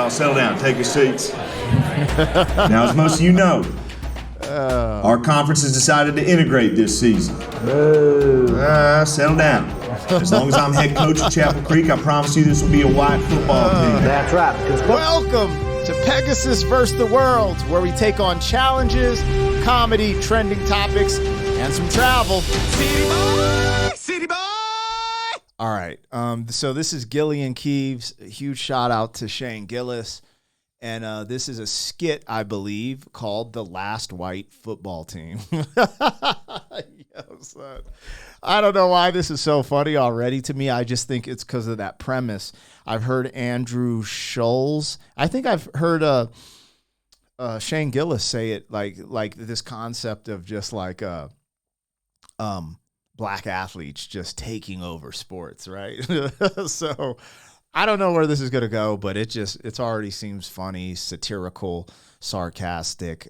y'all settle down. Take your seats. Now, as most of you know, our conference has decided to integrate this season. Settle down. As long as I'm head coach at Chapel Creek, I promise you this will be a white football team. That's right. Welcome to Pegasus vs. the World, where we take on challenges, comedy, trending topics, and some travel. City boy! City boy! All right. So this is Gilly and Keeves. A huge shout out to Shane Gillis. And this is a skit, I believe, called The Last White Football Team. Yo, son. I don't know why this is so funny already to me. I just think it's because of that premise. I've heard Andrew Scholes. I think I've heard Shane Gillis say it like this concept of just like black athletes just taking over sports, right? So I don't know where this is going to go, but it already seems funny, satirical, sarcastic,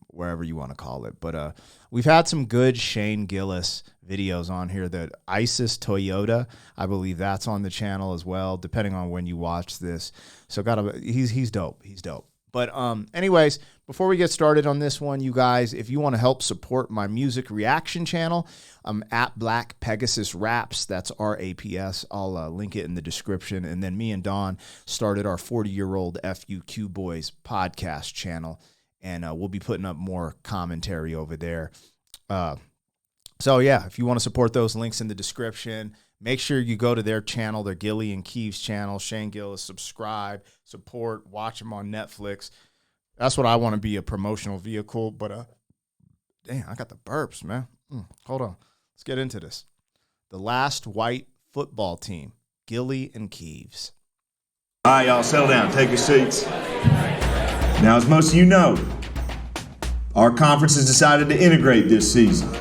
wherever you want to call it. But we've had some good Shane Gillis videos on here. That ISIS Toyota, I believe that's on the channel as well, depending on when you watch this. So he's dope. He's dope. But anyways, before we get started on this one, you guys, if you want to help support my music reaction channel, I'm at Black Pegasus Raps. That's RAPS. I'll link it in the description. And then me and Don started our 40-year-old FUQ Boys podcast channel, and we'll be putting up more commentary over there. So yeah, if you want to support those, links in the description. Make sure you go to their channel, their Gilly and Keeves channel, Shane Gillis, subscribe, support, watch them on Netflix. That's what I want to be, a promotional vehicle. But damn, I got the burps, man. Hold on. Let's get into this. The Last White Football Team, Gilly and Keeves. All right, y'all settle down. Take your seats. Now, as most of you know, our conference has decided to integrate this season.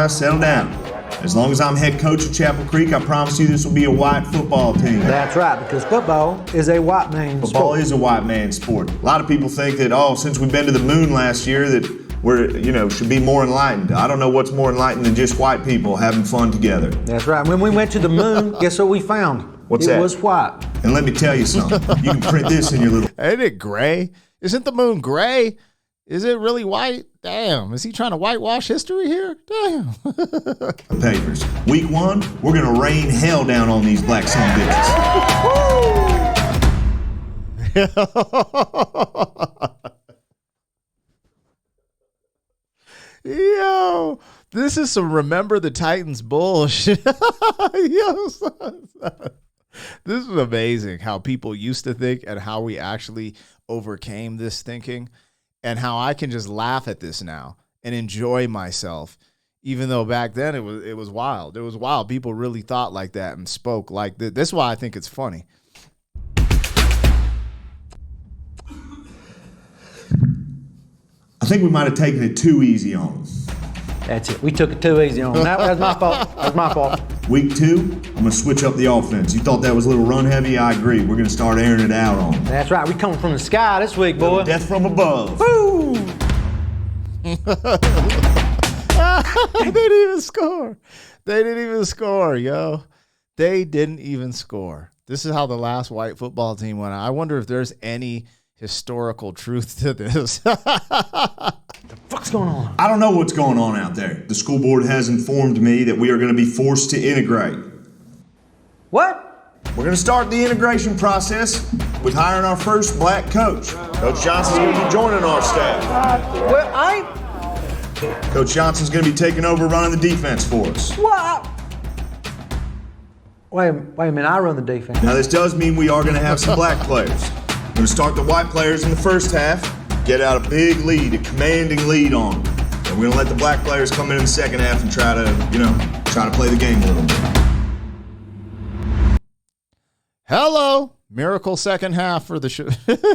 Settle down. As long as I'm head coach at Chapel Creek, I promise you this will be a white football team. That's right, because football is a white man's sport. Football is a white man's sport. A lot of people think that, since we've been to the moon last year, that we're, should be more enlightened. I don't know what's more enlightened than just white people having fun together. That's right. When we went to the moon, guess what we found? What's that? It was white. And let me tell you something. You can print this in your little... Ain't it gray? Isn't the moon gray? Is it really white? Damn. Is he trying to whitewash history here? Damn. Papers. Week 1, we're going to rain hell down on these black son bitches. Yo, this is some Remember the Titans bullshit. Yo, son. This is amazing how people used to think and how we actually overcame this thinking, and how I can just laugh at this now and enjoy myself, even though back then it was wild. It was wild. People really thought like that and spoke like this. That's why I think it's funny. I think we might have taken it too easy on them. That's it. We took it too easy on them. That was my fault. That was my fault. Week 2, I'm going to switch up the offense. You thought that was a little run heavy? I agree. We're going to start airing it out on them. That's right. We coming from the sky this week, boy. Death from above. Woo! They didn't even score. They didn't even score, yo. They didn't even score. This is how the last white football team went. I wonder if there's any historical truth to this. What the fuck's going on? I don't know what's going on out there. The school board has informed me that we are going to be forced to integrate. What? We're going to start the integration process with hiring our first black coach. Coach Johnson's going to be joining our staff. Coach Johnson's going to be taking over running the defense for us. What? Wait a minute, I run the defense. Now this does mean we are going to have some black players. We're going to start the white players in the first half, get out a big lead, a commanding lead on them. And we're going to let the black players come in the second half and try to play the game a little bit. Hello. Miracle second half for the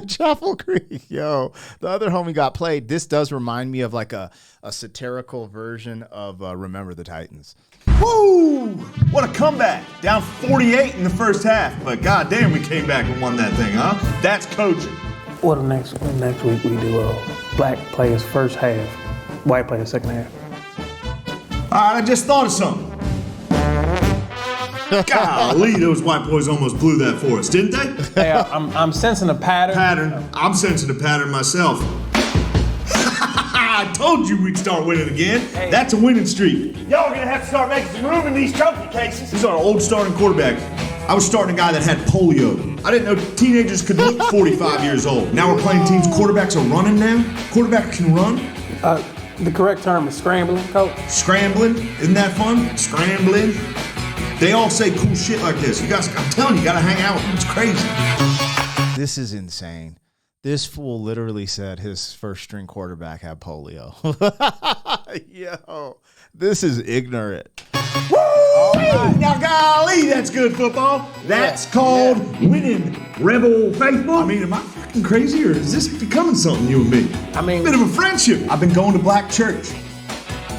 Chapel Creek. Yo, the other homie got played. This does remind me of like a satirical version of Remember the Titans. Woo! What a comeback. Down 48 in the first half, but goddamn, we came back and won that thing, huh? That's coaching. Well, next week we do black players first half, white players second half. All right, I just thought of something. Golly, those white boys almost blew that for us, didn't they? Hey, I'm sensing a pattern. Pattern. I'm sensing a pattern myself. I told you we'd start winning again. Hey. That's a winning streak. Y'all are gonna have to start making some room in these trophy cases. He's our old starting quarterback. I was starting a guy that had polio. I didn't know teenagers could look 45 years old. Now we're playing teams. Quarterbacks are running now. Quarterback can run. The correct term is scrambling, coach. Scrambling. Isn't that fun? Scrambling. They all say cool shit like this. You guys, I'm telling you, you gotta hang out with them. It's crazy. This is insane. This fool literally said his first string quarterback had polio. Yo, this is ignorant. Woo! Now, golly, that's good football. That's called winning, Rebel Faithful. I mean, am I fucking crazy, or is this becoming something, you and me? I mean, Bit of a friendship. I've been going to black church.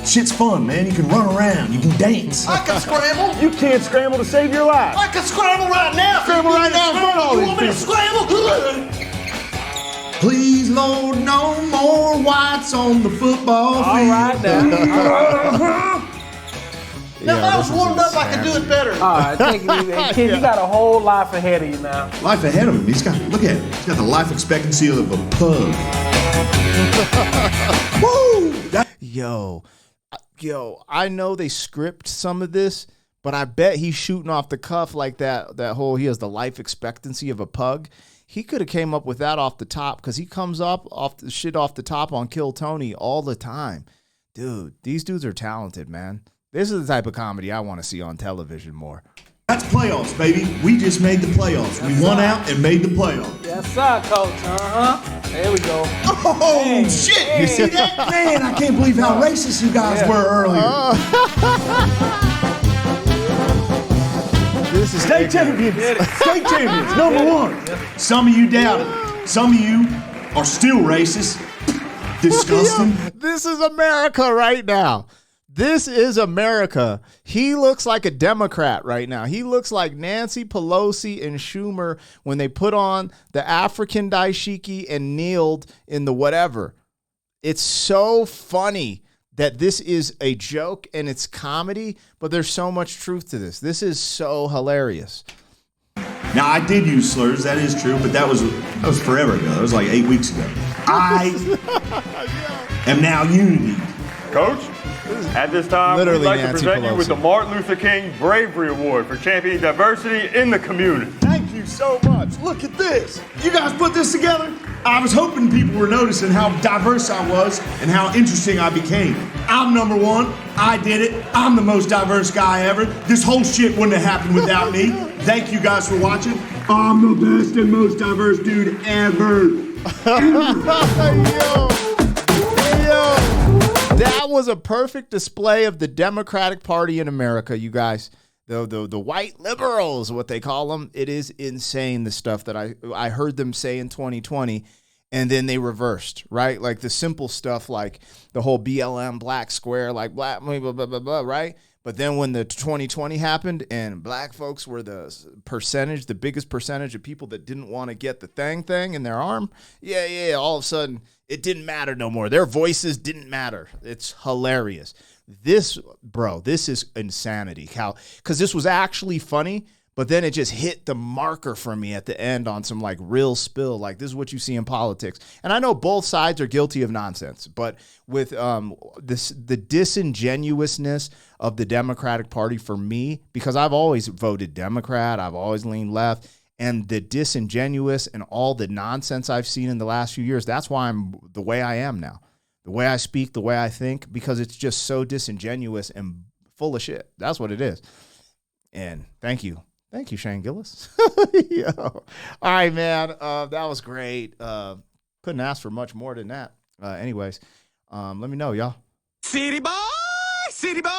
Shit's fun, man. You can run around. You can dance. I can scramble. You can't scramble to save your life. I can scramble right now. Scramble right now in front of all You these want me to people. scramble? Please, Lord, no more whites on the football field. all right now. Now, if I was warmed up, I could do it better. All right, kid, you got a whole life ahead of you now. Life ahead of him. Look at him. He's got the life expectancy of a pug. Woo! Yo, I know they script some of this, but I bet he's shooting off the cuff like that whole he has the life expectancy of a pug. He could have came up with that off the top because he comes up off the top on Kill Tony all the time. Dude, these dudes are talented, man. This is the type of comedy I want to see on television more. That's playoffs, baby. We just made the playoffs. We won out and made the playoffs. Yes, sir, coach. There we go. Oh, Hey, shit. You see that? Man, I can't believe how racist you guys were earlier. This is State champions. State champions, number one. Some of you doubt it. Some of you are still racist. Disgusting. This is America right now. This is America. He looks like a Democrat right now. He looks like Nancy Pelosi and Schumer when they put on the African dashiki and kneeled in the whatever. It's so funny that this is a joke and it's comedy, but there's so much truth to this. This is so hilarious. Now, I did use slurs. That is true, but that was forever ago. That was like 8 weeks ago. I am now unity. Coach, at this time, Literally we'd like Nancy to present you with the Pelosi. Martin Luther King Bravery Award for championing diversity in the community. Thank you so much. Look at this. You guys put this together? I was hoping people were noticing how diverse I was and how interesting I became. I'm number one. I did it. I'm the most diverse guy ever. This whole shit wouldn't have happened without me. Thank you guys for watching. I'm the best and most diverse dude ever. Yo, that was a perfect display of the Democratic Party in America, you guys. The white liberals, what they call them. It is insane, the stuff that I heard them say in 2020, and then they reversed, right? Like the simple stuff like the whole BLM black square, like black, blah, blah, blah, blah, right? But then when the 2020 happened and black folks were the biggest percentage of people that didn't want to get the thing in their arm, all of a sudden it didn't matter no more. Their voices didn't matter. It's hilarious. This is insanity. Because this was actually funny, but then it just hit the marker for me at the end on some like real spill. Like this is what you see in politics. And I know both sides are guilty of nonsense, but with the disingenuousness of the Democratic Party for me, because I've always voted Democrat, I've always leaned left, and the disingenuous and all the nonsense I've seen in the last few years, that's why I'm the way I am now. The way I speak, the way I think, because it's just so disingenuous and full of shit. That's what it is. And thank you. Thank you, Shane Gillis. Yo. All right, man. That was great. Couldn't ask for much more than that. Anyways, let me know, y'all. City boy, city boy.